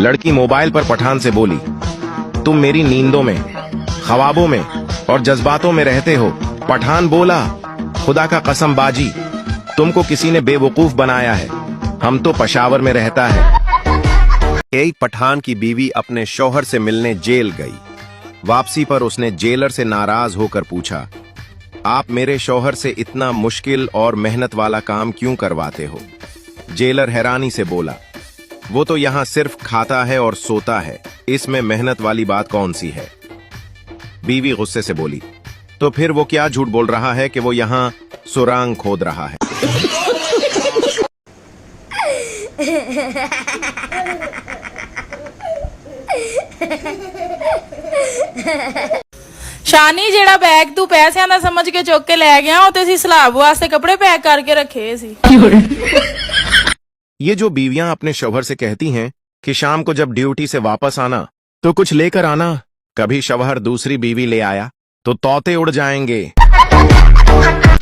लड़की मोबाइल पर पठान से बोली, तुम मेरी नींदों में, ख्वाबों में और जज्बातों में रहते हो। पठान बोला, खुदा का कसम बाजी, तुमको किसी ने बेवकूफ बनाया है, हम तो पेशावर में रहता है। एक पठान की बीवी अपने शौहर से मिलने जेल गई। वापसी पर उसने जेलर से नाराज होकर पूछा, आप मेरे शौहर से इतना मुश्किल और मेहनत वाला काम क्यों करवाते हो? जेलर हैरानी से बोला, वो तो यहाँ सिर्फ खाता है और सोता है, इसमें मेहनत वाली बात कौन सी है? बीवी गुस्से से बोली, तो फिर वो क्या झूठ बोल रहा है कि वो यहाँ सुरांग खोद रहा है? शानी जेड़ा बैग तू पैसिਆਂ ਦਾ समझ के चुक के ले गया ਉਹ ਤੇ ਅਸੀਂ ਸਲਾਬ ਵਾਸਤੇ कपड़े पैक करके रखे सी। ये जो बीवियां अपने शौहर से कहती हैं कि शाम को जब ड्यूटी से वापस आना तो कुछ लेकर आना, कभी शौहर दूसरी बीवी ले आया तो तोते उड़ जाएंगे।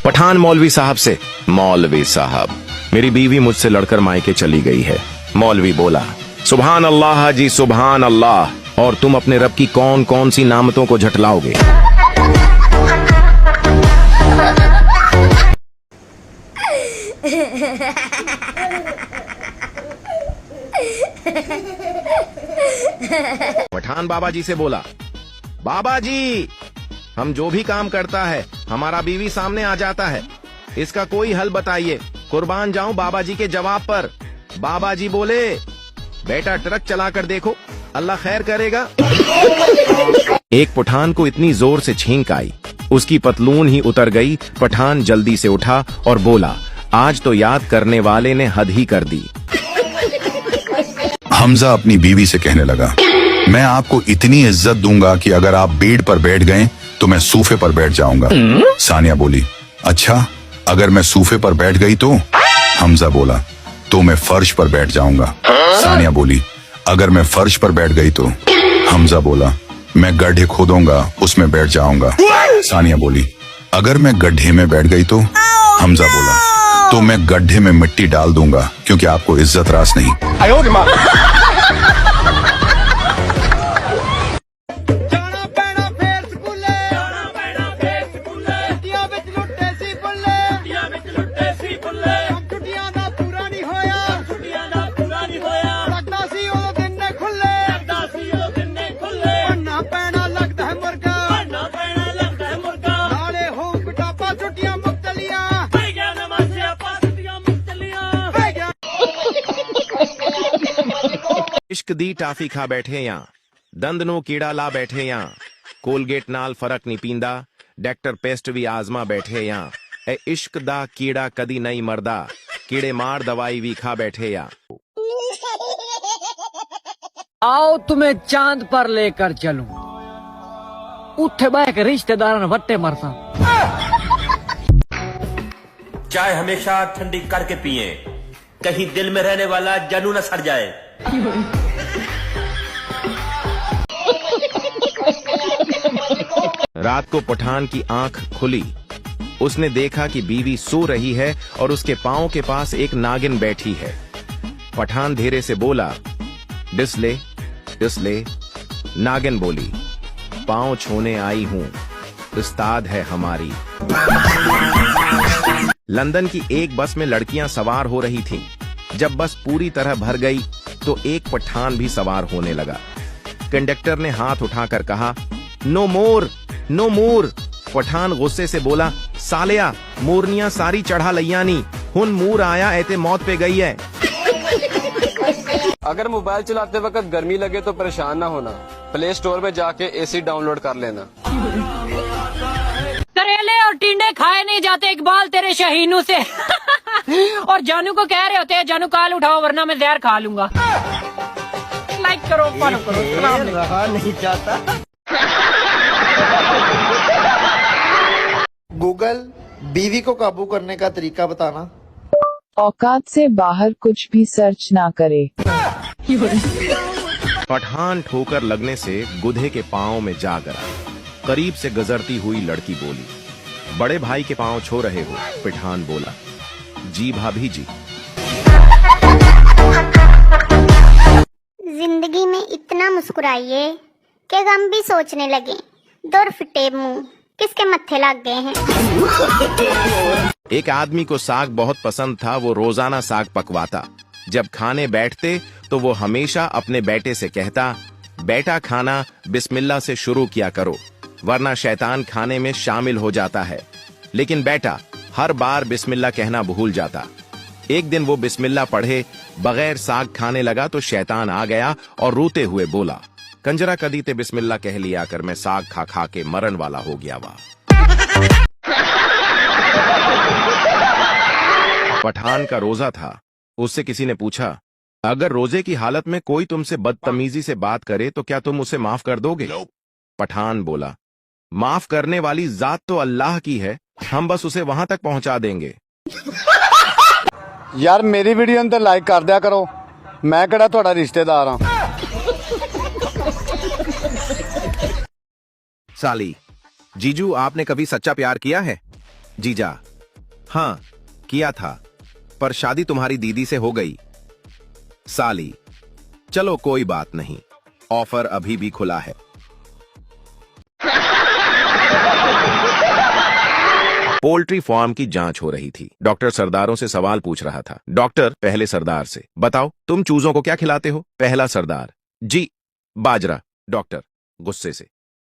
पठान मौलवी साहब से, मौलवी साहब मेरी बीवी मुझसे लड़कर मायके चली गई है। मौलवी बोला, सुभान अल्लाह जी सुभान अल्लाह, और तुम अपने रब की कौन कौन सी नामतों को झटलाओगे? पठान बाबा जी से बोला, बाबा जी हम जो भी काम करता है हमारा बीवी सामने आ जाता है, इसका कोई हल बताइए, कुर्बान जाऊं बाबा जी के जवाब पर। बाबा जी बोले, बेटा ट्रक चलाकर देखो, अल्लाह खैर करेगा। एक पठान को इतनी जोर से छींक आई, उसकी पतलून ही उतर गई। पठान जल्दी से उठा और बोला, आज तो याद करने वाले ने हद ही कर दी। हमजा अपनी बीवी से कहने लगा, मैं आपको इतनी इज्जत दूंगा कि अगर आप बेड पर बैठ गए तो मैं सूफे पर बैठ जाऊंगा। सानिया बोली, अच्छा अगर मैं सूफे पर बैठ गई तो? हमजा बोला, तो मैं फर्श पर बैठ जाऊंगा। सानिया बोली, अगर मैं फर्श पर बैठ गई तो? हमजा बोला, मैं गड्ढे खोदूंगा उसमें बैठ जाऊंगा। सानिया बोली, अगर मैं गड्ढे में बैठ गई तो? हमजा बोला, तो मैं गड्ढे में मिट्टी डाल दूंगा क्योंकि आपको इज्जत रास नहीं। इश्क दी टाफी खा बैठे या, दंद नो कीड़ा ला बैठे या, कोलगेट नाल फर्क नहीं पींदा, डॉक्टर पेस्ट भी आजमा बैठे या। ए इश्क दा कीड़ा कदी नहीं मरदा, कीड़े मार दवाई भी खा बैठे या। आओ तुम्हें चांद पर लेकर चलूं, उठे बह के रिश्तेदार वट्टे मरसा। चाय हमेशा ठंडी करके पिए, कहीं दिल में रहने वाला जानू न सड़ जाए। रात को पठान की आंख खुली, उसने देखा कि बीवी सो रही है और उसके पांव के पास एक नागिन बैठी है। पठान धीरे से बोला, डिसले डिसले। नागिन बोली, पांव छूने आई हूं, उस्ताद है हमारी। लंदन की एक बस में लड़कियां सवार हो रही थीं। जब बस पूरी तरह भर गई तो एक पठान भी सवार होने लगा। कंडक्टर ने हाथ उठाकर कहा, नो मोर नो मोर। पठान गुस्से से बोला, सालिया मोरनियां सारी चढ़ा लैयानी, हुन मूर आया ऐते मौत पे गई है। अगर मोबाइल चलाते वक्त गर्मी लगे तो परेशान ना होना, प्ले स्टोर पे जाके एसी डाउनलोड कर लेना। करेले और टिंडे खाए नहीं जाते इकबाल तेरे शहीनों से। और जानू को कह रहे होते हैं, जानू काल उठाओ वरना मैं जहर खा लूंगा। लाइक करो, फॉलो करो। रहा नहीं जाता। गूगल, बीवी को काबू करने का तरीका बताना। औकात से बाहर कुछ भी सर्च ना करे। पठान ठोकर लगने से गुधे के पांव में जा गिरा। करीब से गुजरती हुई लड़की बोली, बड़े भाई के पांव छू रहे हो? पठान बोला, जी भाभी जी। जिंदगी मुस्कुराइए कि हम भी सोचने लगे दुर फिटे मुंह किसके मत्थे लग गए हैं। एक आदमी को साग बहुत पसंद था। वो रोजाना साग पकवाता। जब खाने बैठते तो वो हमेशा अपने बेटे से कहता, बेटा खाना बिस्मिल्लाह से शुरू किया करो वरना शैतान खाने में शामिल हो जाता है। लेकिन बेटा हर बार बिस्मिल्लाह कहना भूल जाता। एक दिन वो बिस्मिल्लाह पढ़े बगैर साग खाने लगा तो शैतान आ गया और रोते हुए बोला, कंजरा कदी ते बिस्मिल्लाह कह लिया कर, मैं साग खा खा के मरण वाला हो गया वा। पठान का रोजा था। उससे किसी ने पूछा, अगर रोजे की हालत में कोई तुमसे बदतमीजी से बात करे तो क्या तुम उसे माफ कर दोगे? पठान बोला, माफ करने वाली जात तो अल्लाह की है, हम बस उसे वहां तक पहुंचा देंगे। यार मेरी वीडियो ਨੂੰ लाइक कर दिया करो, मैं ਕਿਹੜਾ ਤੁਹਾਡਾ रिश्तेदार हाँ। साली, जीजू आपने कभी सच्चा प्यार किया है? जीजा, हाँ किया था, पर शादी तुम्हारी दीदी से हो गई। साली, चलो कोई बात नहीं, ऑफर अभी भी खुला है। पोल्ट्री फार्म की जांच हो रही थी। डॉक्टर सरदारों से सवाल पूछ रहा था। डॉक्टर पहले सरदार से, बताओ तुम चूजों को क्या खिलाते हो? पहला सरदार, जी बाजरा। डॉक्टर गुस्से से,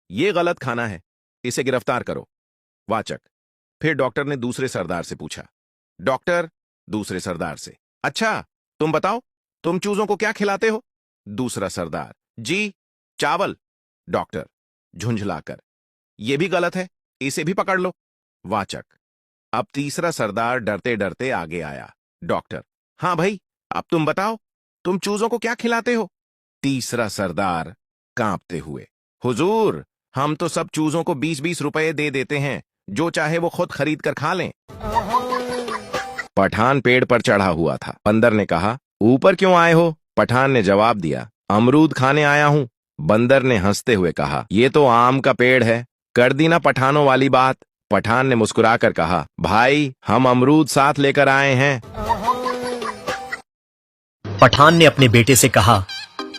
ये गलत खाना है, इसे गिरफ्तार करो। वाचक, फिर डॉक्टर ने दूसरे सरदार से पूछा। डॉक्टर दूसरे सरदार से, अच्छा तुम बताओ तुम चूजों को क्या खिलाते हो? दूसरा सरदार, जी चावल। डॉक्टर झुंझलाकर, यह भी गलत है, इसे भी पकड़ लो। वाचक, अब तीसरा सरदार डरते डरते आगे आया। डॉक्टर, हाँ भाई अब तुम बताओ तुम चूजों को क्या खिलाते हो? तीसरा सरदार कांपते हुए, हुजूर हम तो सब चूजों को 20-20 रुपए दे देते हैं, जो चाहे वो खुद खरीद कर खा लें। पठान पेड़ पर चढ़ा हुआ था। बंदर ने कहा, ऊपर क्यों आए हो? पठान ने जवाब दिया, अमरूद खाने आया हूं। बंदर ने हंसते हुए कहा, ये तो आम का पेड़ है, कर दी ना पठानों वाली बात। पठान ने मुस्कुराकर कहा, भाई हम अमरूद साथ लेकर आए हैं। पठान ने अपने बेटे से कहा,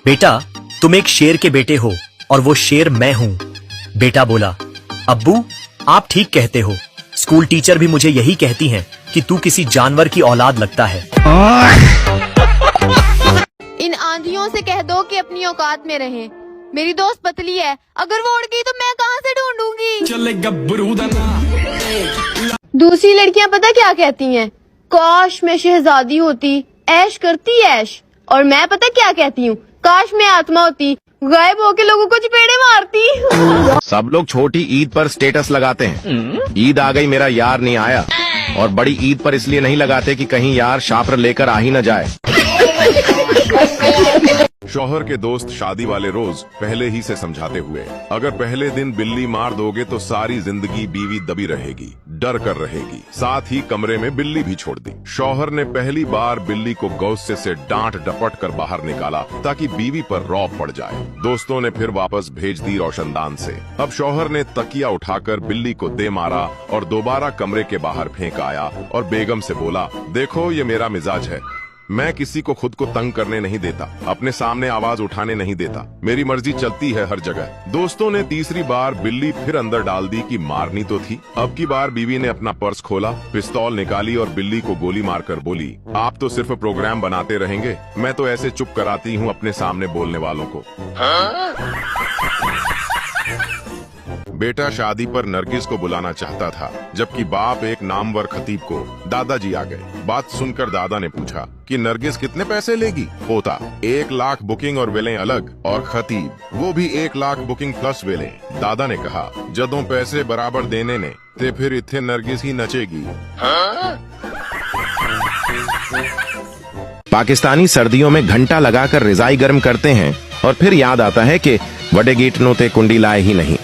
बेटा तुम एक शेर के बेटे हो और वो शेर मैं हूं। बेटा बोला, अब्बू आप ठीक कहते हो, स्कूल टीचर भी मुझे यही कहती हैं कि तू किसी जानवर की औलाद लगता है। इन आंधियों से कह दो कि अपनी औकात में रहें। मेरी दोस्त पतली है, अगर वो उड़ गई तो मैं कहां से ढूंढूंगी? चले गब्बरू दूसरी लड़कियां पता क्या कहती हैं? काश मैं शहजादी होती, ऐश करती ऐश। और मैं पता क्या कहती हूँ? काश मैं आत्मा होती, गायब होके लोगों को चपेड़े मारती। सब लोग छोटी ईद पर स्टेटस लगाते हैं, ईद आ गई मेरा यार नहीं आया, और बड़ी ईद पर इसलिए नहीं लगाते कि कहीं यार शापर लेकर आ ही न जाए। शौहर के दोस्त शादी वाले रोज पहले ही से समझाते हुए, अगर पहले दिन बिल्ली मार दोगे तो सारी जिंदगी बीवी दबी रहेगी, डर कर रहेगी। साथ ही कमरे में बिल्ली भी छोड़ दी। शौहर ने पहली बार बिल्ली को गौस्से से डांट डपट कर बाहर निकाला ताकि बीवी पर रौब पड़ जाए। दोस्तों ने फिर वापस भेज दी रोशनदान से। अब शौहर ने तकिया उठाकर बिल्ली को दे मारा और दोबारा कमरे के बाहर फेंक आया और बेगम से बोला, देखो ये मेरा मिजाज है, मैं किसी को खुद को तंग करने नहीं देता, अपने सामने आवाज उठाने नहीं देता, मेरी मर्जी चलती है हर जगह। दोस्तों ने तीसरी बार बिल्ली फिर अंदर डाल दी कि मारनी तो थी। अब की बार बीवी ने अपना पर्स खोला, पिस्तौल निकाली और बिल्ली को गोली मारकर बोली, आप तो सिर्फ प्रोग्राम बनाते रहेंगे, मैं तो ऐसे चुप कराती हूँ अपने सामने बोलने वालों को। बेटा शादी पर नरगिस को बुलाना चाहता था, जबकि बाप एक नामवर खतीब को दादाजी आ गए। बात सुनकर दादा ने पूछा कि नरगिस कितने पैसे लेगी? पोता, 1 लाख बुकिंग और वेलें अलग, और खतीब वो भी 1 लाख बुकिंग प्लस वेलें। दादा ने कहा, जदों पैसे बराबर देने ने ते फिर इत्थे नरगिस ही नचेगी। पाकिस्तानी सर्दियों में घंटा लगाकर रिजाई गर्म करते हैं और फिर याद आता है कि वडे गीट नोते कुंडी लाए ही नहीं।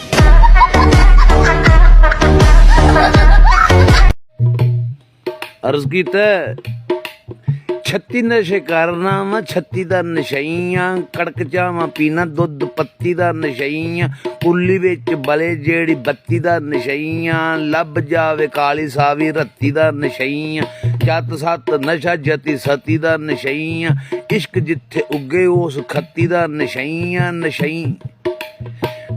अर्ज कीता 36 नशे करना वा 36 दा नशइयां, कड़क चावां पीना दुध पत्ती दा नशइयां, कुल्ली विच बले जेड़ी बत्ती दा नशइयां, लब जावे काली सावी रत्ती दा नशइयां, जत सत नशा जति सती दा नशईया इश्क जिथे उगे उस खत्ती दा नशईया नशई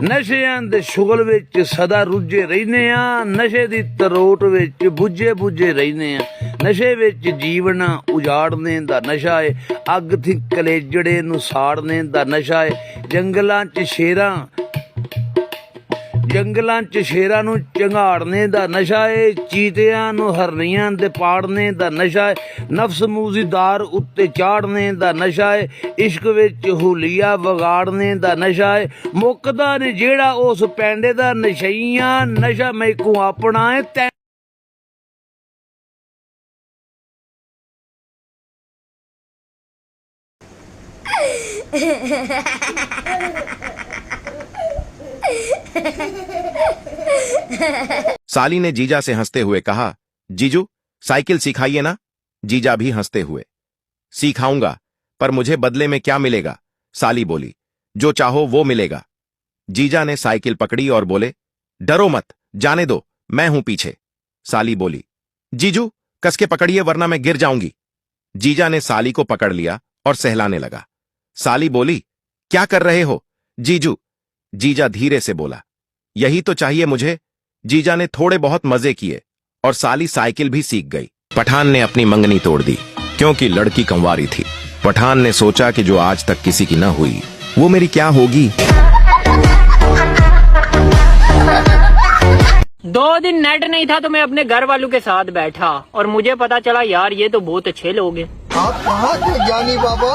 नशियां दे शुगल विच सदा रुझे रहने आ नशे दी तरोट विच बुझे बुझे रहने आ नशे विच जीवन उजाड़ने दा नशा है अग थी कलेजड़े नू साड़ने दा नशा है जंगलां च शेरां नू झंगाड़ने दा नशा है चीतियां नू हरनियां दे पाड़ने दा नशा है नफ्स मूजीदार उत्ते चाड़ने दा नशा है इश्क विच हुलिया वगाड़ने दा नशा है मुकदा ने जेड़ा उस पैंडे दा नशईया नशा मैकू अपना है तै साली ने जीजा से हंसते हुए कहा, जीजू साइकिल सिखाइए ना। जीजा भी हंसते हुए, सिखाऊंगा, पर मुझे बदले में क्या मिलेगा? साली बोली, जो चाहो वो मिलेगा। जीजा ने साइकिल पकड़ी और बोले, डरो मत, जाने दो, मैं हूं पीछे। साली बोली, जीजू कस के पकड़िए वरना मैं गिर जाऊंगी। जीजा ने साली को पकड़ लिया और सहलाने लगा। साली बोली, क्या कर रहे हो जीजू? जीजा धीरे से बोला, यही तो चाहिए मुझे। जीजा ने थोड़े बहुत मजे किए और साली साइकिल भी सीख गई। पठान ने अपनी मंगनी तोड़ दी क्योंकि लड़की कंवारी थी। पठान ने सोचा कि जो आज तक किसी की न हुई वो मेरी क्या होगी। 2 दिन नेट नहीं था तो मैं अपने घर वालों के साथ बैठा और मुझे पता चला यार ये तो बहुत अच्छे लोग हैं। आप कहाँ थे ज्ञानी बाबा?